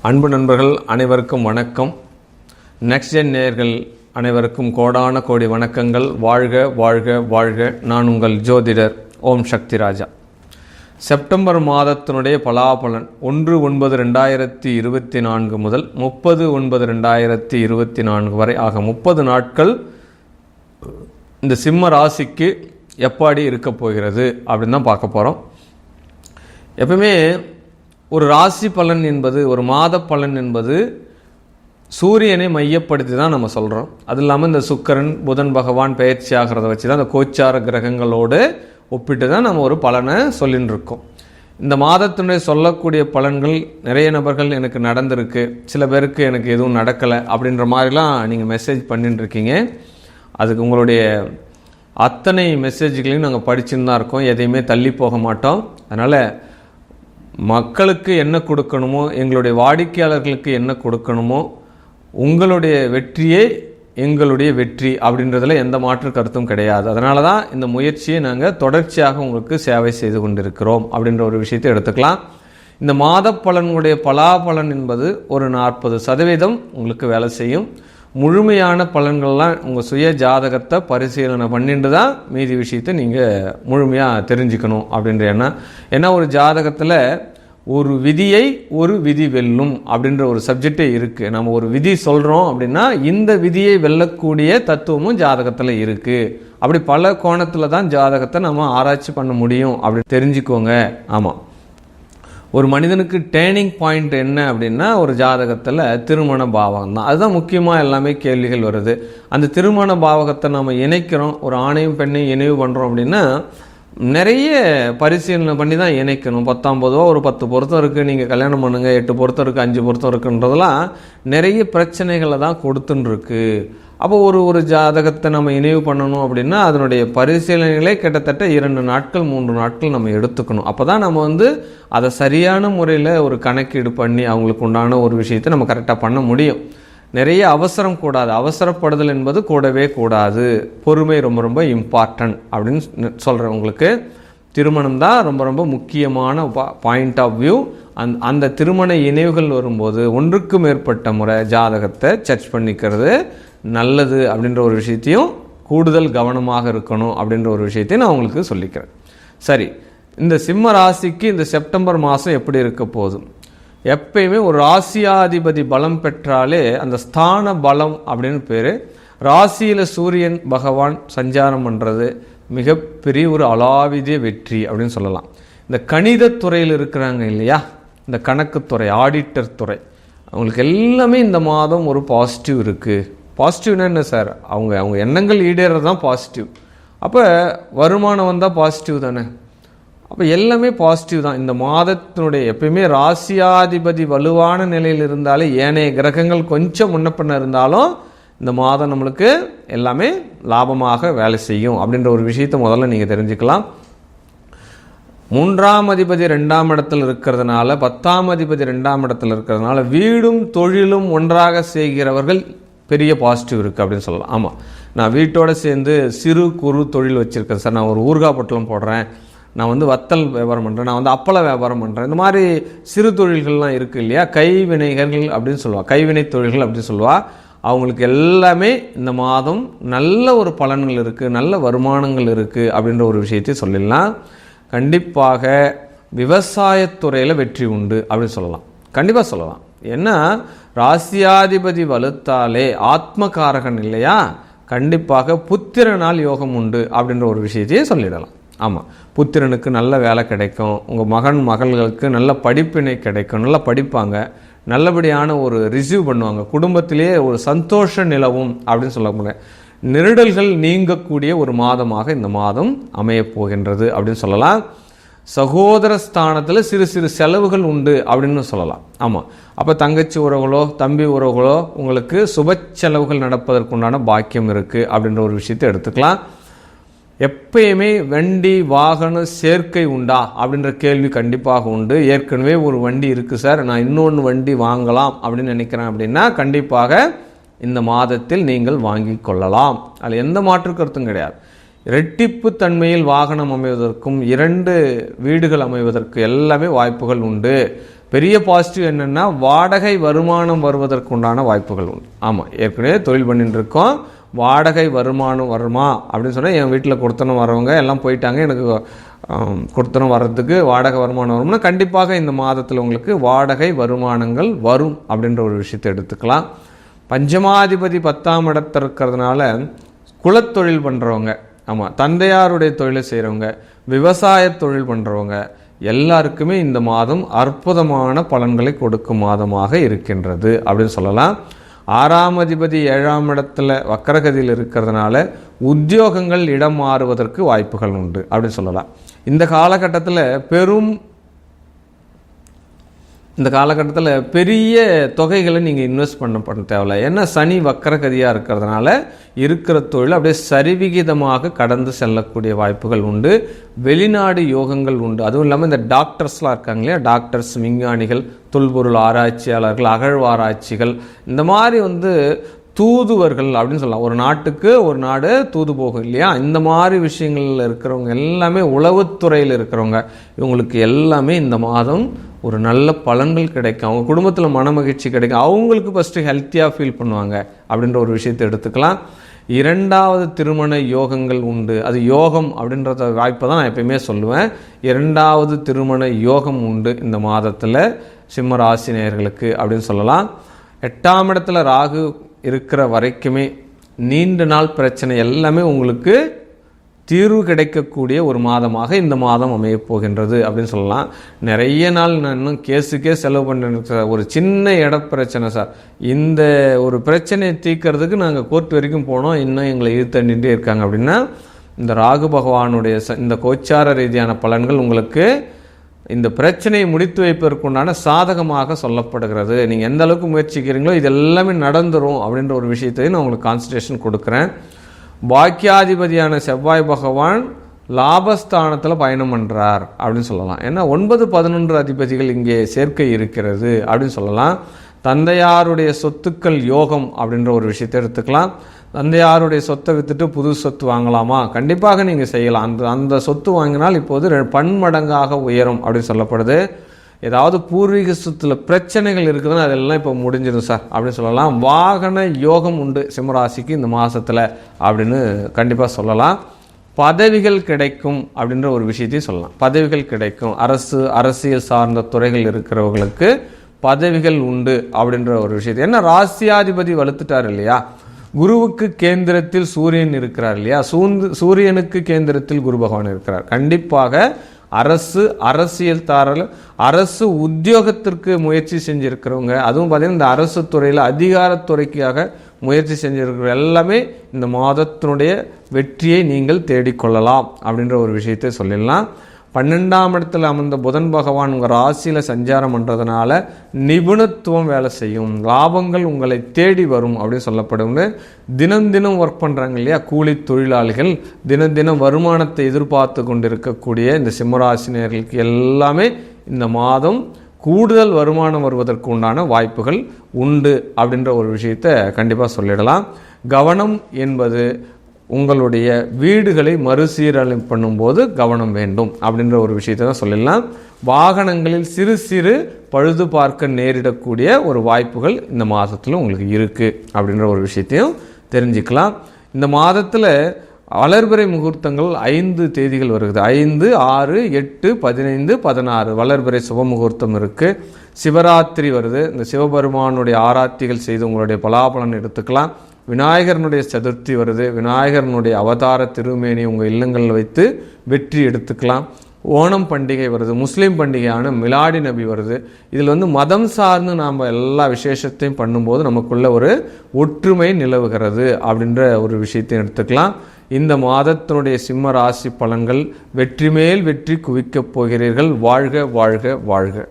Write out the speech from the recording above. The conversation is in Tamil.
அன்பு நண்பர்கள் அனைவருக்கும் வணக்கம். நெக்ஸ்ட் ஜென் நேயர்கள் அனைவருக்கும் கோடான கோடி வணக்கங்கள். வாழ்க வாழ்க வாழ்க. நான் உங்கள் ஜோதிடர் ஓம் சக்தி ராஜா. செப்டம்பர் மாதத்தினுடைய பலாபலன் 1/9/2024 முதல் 30/9/2024 வரை ஆக 30 நாட்கள் இந்த சிம்ம ராசிக்கு எப்படி இருக்க போகிறது அப்படின்னு தான் பார்க்க போகிறோம். எப்பவுமே ஒரு ராசி பலன் என்பது, ஒரு மாத பலன் என்பது சூரியனை மையப்படுத்தி தான் நம்ம சொல்கிறோம். அது இல்லாமல் இந்த சுக்கிரன் புதன் பகவான் பயிற்சி ஆகிறத வச்சு தான் அந்த கோச்சார கிரகங்களோடு ஒப்பிட்டு தான் நம்ம ஒரு பலனை சொல்லின்னு இருக்கோம். இந்த மாதத்தினுடைய சொல்லக்கூடிய பலன்கள் நிறைய நபர்கள் எனக்கு நடந்திருக்கு, சில பேருக்கு எனக்கு எதுவும் நடக்கலை அப்படின்ற மாதிரிலாம் நீங்கள் மெசேஜ் பண்ணிட்டு இருக்கீங்க. அதுக்கு உங்களுடைய அத்தனை மெசேஜ்களையும் நாங்கள் படிச்சுன்னு தான் இருக்கோம். எதையுமே தள்ளி போக மாட்டோம். அதனால் மக்களுக்கு என்ன கொடுக்கணுமோ, எங்களுடைய வாடிக்கையாளர்களுக்கு என்ன கொடுக்கணுமோ, உங்களுடைய வெற்றியே எங்களுடைய வெற்றி அப்படின்றதுல எந்த மாற்று கருத்தும் கிடையாது. அதனால தான் இந்த முயற்சியை நாங்கள் தொடர்ச்சியாக உங்களுக்கு சேவை செய்து கொண்டிருக்கிறோம் அப்படின்ற ஒரு விஷயத்தை எடுத்துக்கலாம். இந்த மாத பலனுடைய பலாபலன் என்பது ஒரு 40% உங்களுக்கு வேலை செய்யும். முழுமையான பலன்கள்லாம் உங்கள் சுய ஜாதகத்தை பரிசீலனை பண்ணிட்டு தான் மீதி விஷயத்தை நீங்கள் முழுமையாக தெரிஞ்சுக்கணும் அப்படின்ற எண்ணம். ஏன்னா ஒரு ஜாதகத்தில் ஒரு விதியை ஒரு விதி வெல்லும் அப்படின்ற ஒரு சப்ஜெக்டே இருக்குது. நம்ம ஒரு விதி சொல்கிறோம் அப்படின்னா இந்த விதியை வெல்லக்கூடிய தத்துவமும் ஜாதகத்தில் இருக்குது. அப்படி பல கோணத்தில் தான் ஜாதகத்தை நம்ம ஆராய்ச்சி பண்ண முடியும் அப்படின்னு தெரிஞ்சுக்கோங்க. ஆமாம், ஒரு மனிதனுக்கு டேர்னிங் பாயிண்ட் என்ன அப்படின்னா ஒரு ஜாதகத்தில் திருமண பாவகம் தான். அதுதான் முக்கியமாக எல்லாமே கேள்விகள் வருது. அந்த திருமண பாவகத்தை நம்ம இணைக்கிறோம், ஒரு ஆணையும் பெண்ணையும் இணைவு பண்ணுறோம் அப்படின்னா நிறைய பரிசீலனை பண்ணி தான் இணைக்கணும். 10 பொதுவாக ஒரு 10 பொருத்தம் இருக்குது, நீங்கள் கல்யாணம் பண்ணுங்கள், 8 பொருத்தம் இருக்குது, 5 பொருத்தம் இருக்குன்றதெல்லாம் நிறைய பிரச்சனைகளை தான் கொடுத்துன்னு இருக்கு. அப்போ ஒரு ஜாதகத்தை நம்ம இணைவு பண்ணணும் அப்படின்னா அதனுடைய பரிசீலனைகளே கிட்டத்தட்ட 2 நாட்கள் 3 நாட்கள் நம்ம எடுத்துக்கணும். அப்போ தான் நம்ம அதை சரியான முறையில் ஒரு கணக்கீடு பண்ணி அவங்களுக்கு உண்டான ஒரு விஷயத்தை நம்ம கரெக்டாக பண்ண முடியும். நிறைய அவசரம் கூடாது, அவசரப்படுதல் என்பது கூடவே கூடாது. பொறுமை ரொம்ப ரொம்ப இம்பார்ட்டன்ட் அப்படின்னு சொல்கிறவங்களுக்கு திருமணம் தான் ரொம்ப ரொம்ப முக்கியமான பாயிண்ட் ஆஃப் வியூ. அந்த திருமண இணைவுகள் வரும்போது ஒன்றுக்கு மேற்பட்ட முறை ஜாதகத்தை சர்ச் பண்ணிக்கிறது நல்லது அப்படின்ற ஒரு விஷயத்தையும், கூடுதல் கவனமாக இருக்கணும் அப்படின்ற ஒரு விஷயத்தையும் நான் உங்களுக்கு சொல்லிக்கிறேன். சரி, இந்த சிம்ம ராசிக்கு இந்த செப்டம்பர் மாதம் எப்படி இருக்க போதும்? எப்பயுமே ஒரு ராசியாதிபதி பலம் பெற்றாலே அந்த ஸ்தான பலம் அப்படின்னு பேர். ராசியில் சூரியன் பகவான் சஞ்சாரம் பண்ணுறது மிகப்பெரிய ஒரு அலாவிதிய வெற்றி அப்படின்னு சொல்லலாம். இந்த கணித துறையில் இருக்கிறாங்க இல்லையா, இந்த கணக்குத்துறை, ஆடிட்டர் துறை, அவங்களுக்கு எல்லாமே இந்த மாதம் ஒரு பாசிட்டிவ் இருக்குது. பாசிட்டிவ்னா என்ன சார்? அவங்க எண்ணங்கள் ஈடேறது தான் பாசிட்டிவ். அப்போ வருமானம் வந்தால் பாசிட்டிவ் தானே. அப்போ எல்லாமே பாசிட்டிவ் தான் இந்த மாதத்தினுடைய. எப்பயுமே ராசியாதிபதி வலுவான நிலையில் இருந்தாலே, ஏனைய கிரகங்கள் கொஞ்சம் முன்னப்பின்ன இருந்தாலும் இந்த மாதம் நம்மளுக்கு எல்லாமே லாபமாக வேலை செய்யும் அப்படின்ற ஒரு விஷயத்தை முதல்ல நீங்கள் தெரிஞ்சுக்கலாம். 3ஆம் அதிபதி 2ஆம் இடத்தில் இருக்கிறதுனால, 10ஆம் அதிபதி 2ஆம் இடத்தில் இருக்கிறதுனால வீடும் தொழிலும் ஒன்றாக செய்கிறவர்கள் பெரிய பாசிட்டிவ் இருக்குது அப்படின்னு சொல்லலாம். ஆமாம், நான் வீட்டோடு சேர்ந்து சிறு குறு தொழில் வச்சுருக்கேன் சார், நான் ஒரு ஊறுகாய் பொட்டலம் போடுறேன், நான் வத்தல் வியாபாரம் பண்ணுறேன், நான் அப்பள வியாபாரம் பண்ணுறேன், இந்த மாதிரி சிறு தொழில்கள்லாம் இருக்குது இல்லையா, கைவினைகள் அப்படின்னு சொல்லுவாள், கைவினை தொழில்கள் அப்படின்னு சொல்லுவாள். அவங்களுக்கு எல்லாமே இந்த மாதம் நல்ல ஒரு பலன்கள் இருக்குது, நல்ல வருமானங்கள் இருக்குது அப்படின்ற ஒரு விஷயத்தை சொல்லிடலாம். கண்டிப்பாக விவசாயத்துறையில் வெற்றி உண்டு அப்படின்னு சொல்லலாம், கண்டிப்பாக சொல்லலாம். ஏன்னா ராசியாதிபதி வலுத்தாலே ஆத்மகாரகன் இல்லையா, கண்டிப்பாக புத்திரனால் யோகம் உண்டு அப்படின்ற ஒரு விஷயத்தையே சொல்லிடலாம். ஆமாம், புத்திரனுக்கு நல்ல வேலை கிடைக்கும், உங்கள் மகன் மகள்களுக்கு நல்ல படிப்பினை கிடைக்கும், நல்லா படிப்பாங்க, நல்லபடியான ஒரு ரிசீவ் பண்ணுவாங்க, குடும்பத்திலேயே ஒரு சந்தோஷ நிலவும் அப்படின்னு சொல்ல முடியாது. நெருடல்கள் நீங்கக்கூடிய ஒரு மாதமாக இந்த மாதம் அமையப்போகின்றது அப்படின்னு சொல்லலாம். சகோதர ஸ்தானத்தில் சிறு சிறு செலவுகள் உண்டு அப்படின்னு சொல்லலாம். ஆமாம், அப்போ தங்கச்சி உறவுகளோ தம்பி உறவுகளோ உங்களுக்கு சுப செலவுகள் நடப்பதற்குண்டான பாக்கியம் இருக்குது அப்படின்ற ஒரு விஷயத்தை எடுத்துக்கலாம். எப்பயுமே வண்டி வாகன சேர்க்கை உண்டா அப்படின்ற கேள்வி கண்டிப்பாக உண்டு. ஏற்கனவே ஒரு வண்டி இருக்குது சார், நான் இன்னொன்று வண்டி வாங்கலாம் அப்படின்னு நினைக்கிறேன் அப்படின்னா கண்டிப்பாக இந்த மாதத்தில் நீங்கள் வாங்கி கொள்ளலாம். அதில் எந்த மாற்று கருத்தும் கிடையாது. இரட்டிப்பு தன்மையில் வாகனம் அமைவதற்கும் 2 வீடுகள் அமைவதற்கு எல்லாமே வாய்ப்புகள் உண்டு. பெரிய பாசிட்டிவ் என்னென்னா வாடகை வருமானம் வருவதற்குண்டான வாய்ப்புகள் உண்டு. ஆமாம், ஏற்கனவே தொழில் பண்ணிட்டு இருக்கோம், வாடகை வருமானம் வருமா அப்படின்னு சொன்னால் என் வீட்டில் கொடுத்தனம் வரவங்க எல்லாம் போயிட்டாங்க, எனக்கு கொடுத்தனம் வர்றதுக்கு வாடகை வருமானம் வரும்னா கண்டிப்பாக இந்த மாதத்தில் உங்களுக்கு வாடகை வருமானங்கள் வரும் அப்படின்ற ஒரு விஷயத்தை எடுத்துக்கலாம். பஞ்சமாதிபதி 10ஆம் இடத்துல இருக்கிறதுனால குலத்தொழில் பண்ணுறவங்க, ஆமாம் தந்தையாருடைய தொழிலை செய்கிறவங்க, விவசாய தொழில் பண்ணுறவங்க எல்லாருக்குமே இந்த மாதம் அற்புதமான பலன்களை கொடுக்கும் மாதமாக இருக்கின்றது அப்படின்னு சொல்லலாம். 6ஆம் அதிபதி 7ஆம் இடத்துல வக்கரகதியில் இருக்கிறதுனால உத்தியோகங்கள் இடம் மாறுவதற்கு வாய்ப்புகள் உண்டு அப்படின்னு சொல்லலாம். இந்த காலகட்டத்தில் பெரிய தொகைகளை நீங்கள் இன்வெஸ்ட் பண்ண தேவையில்லை. ஏன்னா சனி வக்கரகதியாக இருக்கிறதுனால இருக்கிற தொழில் அப்படியே சரிவிகிதமாக கடந்து செல்லக்கூடிய வாய்ப்புகள் உண்டு. வெளிநாடு யோகங்கள் உண்டு. அதுவும் இல்லாமல் இந்த டாக்டர்ஸ்லாம் இருக்காங்க இல்லையா, டாக்டர்ஸ், விஞ்ஞானிகள், தொல்பொருள் ஆராய்ச்சியாளர்கள், அகழ்வாராய்ச்சிகள், இந்த மாதிரி தூதுவர்கள் அப்படின்னு சொல்லலாம். ஒரு நாட்டுக்கு ஒரு நாடு தூது போகும் இல்லையா, இந்த மாதிரி விஷயங்களில் இருக்கிறவங்க எல்லாமே, உளவுத்துறையில் இருக்கிறவங்க, இவங்களுக்கு எல்லாமே இந்த மாதம் ஒரு நல்ல பலன்கள் கிடைக்கும். அவங்க குடும்பத்தில் மன மகிழ்ச்சி கிடைக்கும். அவங்களுக்கு ஃபஸ்ட்டு ஹெல்த்தியாக ஃபீல் பண்ணுவாங்க அப்படின்ற ஒரு விஷயத்தை எடுத்துக்கலாம். 2வது திருமண யோகங்கள் உண்டு. அது யோகம் அப்படின்றத வாய்ப்பை தான் நான் எப்பயுமே சொல்லுவேன். 2வது திருமண யோகம் உண்டு இந்த மாதத்தில் சிம்ம ராசி நேயர்களுக்கு அப்படின்னு சொல்லலாம். 8ஆம் இடத்துல ராகு இருக்கிற வரைக்குமே நீண்ட நாள் பிரச்சனை எல்லாமே உங்களுக்கு தீர்வு கிடைக்கக்கூடிய ஒரு மாதமாக இந்த மாதம் அமையப் போகின்றது அப்படின்னு சொல்லலாம். நிறைய நாள் நான் இன்னும் கேஸுக்கே செலவு பண்ணேன் சார், ஒரு சின்ன இட பிரச்சனை சார், இந்த ஒரு பிரச்சனையை தீர்க்கறதுக்கு நாங்கள் கோர்ட் வரைக்கும் போனோம், இன்னும் எங்களை இழுத்தண்டிகிட்டே இருக்காங்க அப்படின்னா இந்த ராகு பகவானுடைய இந்த கோச்சார ரீதியான பலன்கள் உங்களுக்கு இந்த பிரச்சனையை முடித்து வைப்பதற்குண்டான சாதகமாக சொல்லப்படுகிறது. நீங்கள் எந்த அளவுக்கு முயற்சிக்கிறீங்களோ இது எல்லாமே நடந்துரும் அப்படின்ற ஒரு விஷயத்தையும் நான் உங்களுக்கு கான்சன்ட்ரேஷன் கொடுக்குறேன். பாக்கியாதிபதியான செவ்வாய் பகவான் லாபஸ்தானத்தில் பயணம் பண்ணுறார் அப்படின்னு சொல்லலாம். ஏன்னா 9, 11 அதிபதிகள் இங்கே சேர்க்கை இருக்கிறது அப்படின்னு சொல்லலாம். தந்தையாருடைய சொத்துக்கள் யோகம் அப்படின்ற ஒரு விஷயத்தை எடுத்துக்கலாம். தந்தையாருடைய சொத்தை விற்றுட்டு புது சொத்து வாங்கலாமா? கண்டிப்பாக நீங்கள் செய்யலாம். அந்த சொத்து வாங்கினால் இப்போது பன்மடங்காக உயரும் அப்படின்னு சொல்லப்படுது. ஏதாவது பூர்வீக சொத்துல பிரச்சனைகள் இருக்குதுன்னா அதெல்லாம் இப்போ முடிஞ்சிடும் சார் அப்படின்னு சொல்லலாம். வாகன யோகம் உண்டு சிம்மராசிக்கு இந்த மாதத்தில் அப்படின்னு கண்டிப்பாக சொல்லலாம். பதவிகள் கிடைக்கும் அப்படின்ற ஒரு விஷயத்தையும் சொல்லலாம். பதவிகள் கிடைக்கும். அரசியல் சார்ந்த துறைகள் இருக்கிறவங்களுக்கு பதவிகள் உண்டு அப்படின்ற ஒரு விஷயத்தை, ஏன்னா ராசியாதிபதி வலுத்துட்டார் இல்லையா, குருவுக்கு கேந்திரத்தில் சூரியன் இருக்கிறார் இல்லையா, சூரியனுக்கு கேந்திரத்தில் குரு பகவான் இருக்கிறார். கண்டிப்பாக அரசியல் தாரல், அரசு உத்தியோகத்திற்கு முயற்சி செஞ்சிருக்கிறவங்க, அதுவும் பார்த்தீங்கன்னா இந்த அரசு துறையில் அதிகாரத்துறைக்காக முயற்சி செஞ்சிருக்கிற எல்லாமே இந்த மாதத்தினுடைய வெற்றியை நீங்கள் தேடிக்கொள்ளலாம் அப்படின்ற ஒரு விஷயத்தை சொல்லிடலாம். 12ஆம் இடத்துல அமர்ந்த புதன் பகவான் உங்கள் ராசியில் சஞ்சாரம் பண்ணுறதுனால நிபுணத்துவம் வேலை செய்யும், லாபங்கள் உங்களை தேடி வரும் அப்படின்னு சொல்லப்படும். தினம் தினம் ஒர்க் பண்ணுறாங்க இல்லையா கூலி தொழிலாளிகள், தினம் தினம் வருமானத்தை எதிர்பார்த்து கொண்டிருக்கக்கூடிய இந்த சிம்மராசினியர்களுக்கு எல்லாமே இந்த மாதம் கூடுதல் வருமானம் வருவதற்கு உண்டான வாய்ப்புகள் உண்டு அப்படின்ற ஒரு விஷயத்தை கண்டிப்பாக சொல்லிடலாம். கவனம் என்பது உங்களுடைய வீடுகளை மறுசீரமைப்பு பண்ணும்போது கவனம் வேண்டும் அப்படின்ற ஒரு விஷயத்தை தான் சொல்லலாம். வாகனங்களில் சிறு சிறு பழுது பார்க்க நேரிடக்கூடிய ஒரு வாய்ப்புகள் இந்த மாதத்தில் உங்களுக்கு இருக்குது அப்படின்ற ஒரு விஷயத்தையும் தெரிஞ்சுக்கலாம். இந்த மாதத்தில் வளர்பிறை முகூர்த்தங்கள் 5 தேதிகள் வருகிறது. 5, 6, 8, 15, 16 வளர்பிறை சுப முகூர்த்தம் இருக்குது. சிவராத்திரி வருது. இந்த சிவபெருமானுடைய ஆராத்திகள் செய்து உங்களுடைய பலாபலன் எடுத்துக்கலாம். விநாயகரனுடைய சதுர்த்தி வருது. விநாயகரனுடைய அவதார திருமேனி உங்கள் இல்லங்களில் வைத்து வெற்றி எடுத்துக்கலாம். ஓணம் பண்டிகை வருது. முஸ்லீம் பண்டிகையான மிலாடி நபி வருது. இதில் மதம் சார்ந்து நாம் எல்லா விசேஷத்தையும் பண்ணும்போது நமக்குள்ள ஒரு ஒற்றுமை நிலவுகிறது அப்படின்ற ஒரு விஷயத்தையும் எடுத்துக்கலாம். இந்த மாதத்தினுடைய சிம்ம ராசி பலன்கள் வெற்றி மேல் வெற்றி குவிக்கப் போகிறீர்கள். வாழ்க வாழ்க வாழ்க.